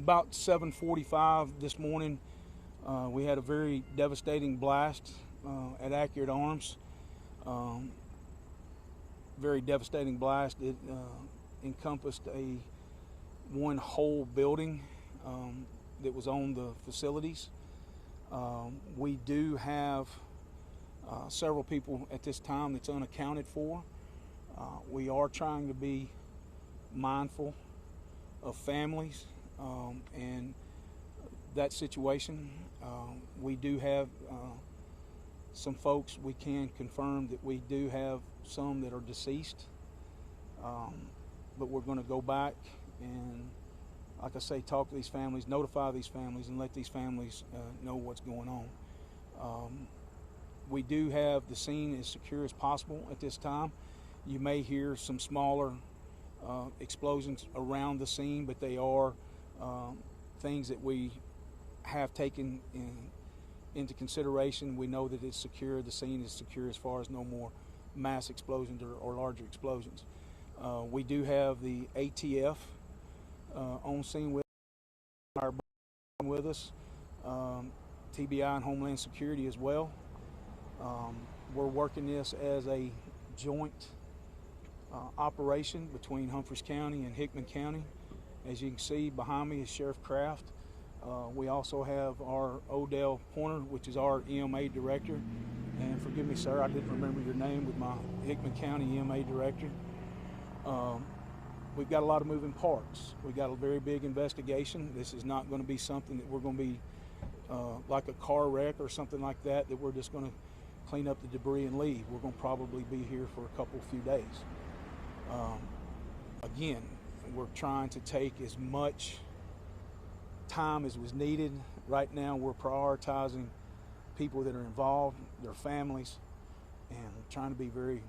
About 7:45 this morning, we had a very devastating blast at Accurate Arms. Very devastating blast. It encompassed one whole building that was on the facilities. We do have several people at this time that's unaccounted for. We are trying to be mindful of families and that situation. We do have some folks, we can confirm that we do have some that are deceased, but we're going to go back and, like I say, talk to these families, notify these families, and let these families know what's going on. We do have the scene as secure as possible at this time. You may hear some smaller explosions around the scene, but they are things that we have taken into consideration. We know that it's secure. The scene is secure as far as no more mass explosions or larger explosions. We do have the ATF on scene with us, TBI and Homeland Security as well. We're working this as a joint operation between Humphreys County and Hickman County. As you can see behind me is Sheriff Kraft. We also have our Odell Pointer, which is our EMA director. And forgive me, sir, I didn't remember your name with my Hickman County EMA director. We've got a lot of moving parts. We've got a very big investigation. This is not going to be something that we're going to be like a car wreck or something like that we're just going to clean up the debris and leave. We're going to probably be here for a few days. Again, we're trying to take as much time as was needed. Right now, we're prioritizing people that are involved, their families, and trying to be very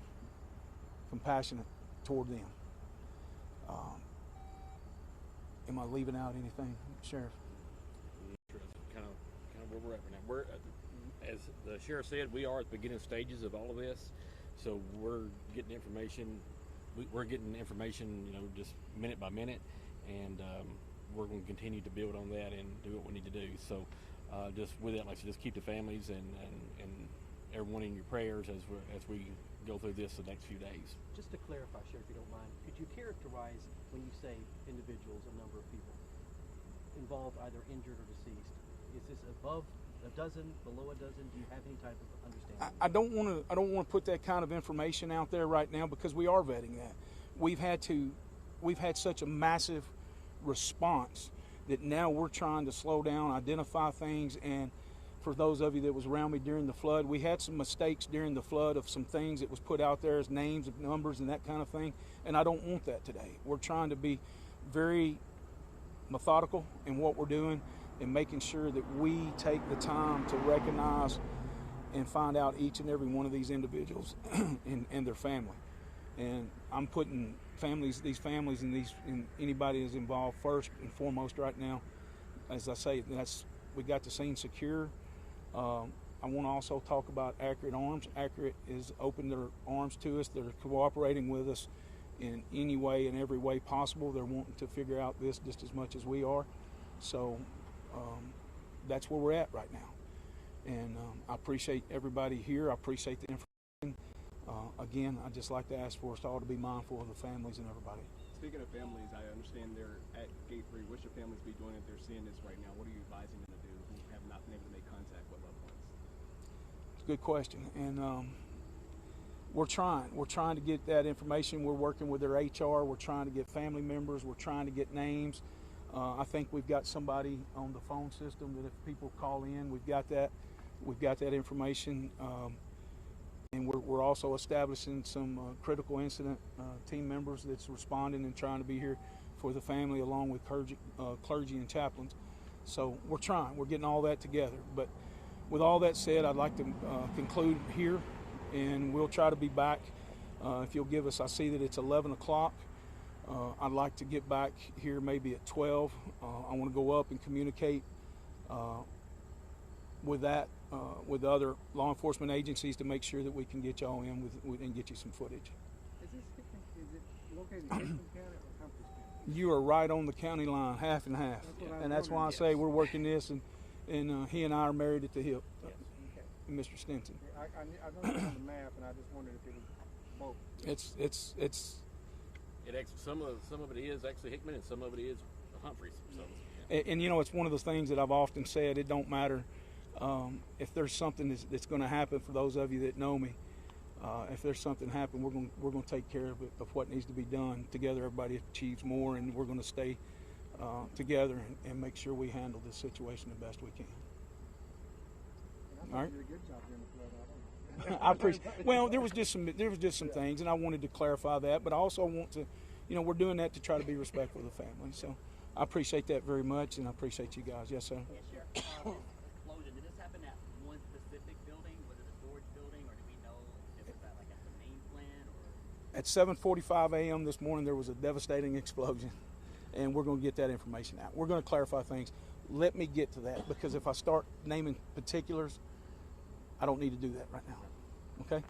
compassionate toward them. Am I leaving out anything, Sheriff? Kind of where we're at right now. As the sheriff said, we are at the beginning stages of all of this, so we're getting information. We're getting information, just minute by minute, and we're going to continue to build on that and do what we need to do. So, just with that, like I said, just keep the families and everyone in your prayers as we go through this the next few days. Just to clarify, Sheriff, if you don't mind, could you characterize when you say individuals, a number of people involved, either injured or deceased? Is this above a dozen, below a dozen? Do you have any type of understanding? I don't want to put that kind of information out there right now because we are vetting that. We've had such a massive response that now we're trying to slow down, identify things. And for those of you that was around me during the flood, we had some mistakes during the flood of some things that was put out there as names of numbers and that kind of thing, and I don't want that today. We're trying to be very methodical in what we're doing and making sure that we take the time to recognize and find out each and every one of these individuals and their family. And I'm putting these families and anybody that's involved first and foremost right now. As I say, we got the scene secure. I want to also talk about Accurate Arms. Accurate is opened their arms to us. They're cooperating with us in any way and every way possible. They're wanting to figure out this just as much as we are. So that's where we're at right now. And I appreciate everybody here. I appreciate the information. Again, I'd just like to ask for us all to be mindful of the families and everybody. Speaking of families, I understand they're at Gate 3. What should families be doing if they're seeing this right now? What are you advising them to do who have not been able to make contact with loved ones? It's a good question. And we're trying to get that information. We're working with their HR. We're trying to get family members. We're trying to get names. I think we've got somebody on the phone system that if people call in, we've got that information. And we're also establishing some critical incident team members that's responding and trying to be here for the family along with clergy and chaplains. So we're getting all that together. But with all that said, I'd like to conclude here, and we'll try to be back. If you'll give us, I see that it's 11 o'clock. I'd like to get back here maybe at 12. I want to go up and communicate with the other law enforcement agencies to make sure that we can get y'all in and get you some footage. Is it located in Hickman County or Humphreys County? You are right on the county line, half and half. And that's why I say we're working this, and he and I are married at the hip, Mr. Stinson. I know it's on the map, and I just wondered if it was both. It actually, some of it is actually Hickman, and some of it is Humphreys. So, And you know, it's one of those things that I've often said. It don't matter if there's something that's going to happen. For those of you that know me, if there's something happen, we're going to take care of it, of what needs to be done. Together, everybody achieves more, and we're going to stay together and make sure we handle this situation the best we can. All right. You did a good job during the flood. I don't know. I appreciate. Well, there was just some things, and I wanted to clarify that. But I also want to, we're doing that to try to be respectful of the family. So I appreciate that very much, and I appreciate you guys. Yes, sir. Yes, Sheriff. Explosion. Did this happen at one specific building? Was it a storage building, or do we know if it was at like at the main plant or? At 7:45 a.m. this morning, there was a devastating explosion, and we're going to get that information out. We're going to clarify things. Let me get to that, because if I start naming particulars, I don't need to do that right now. Okay?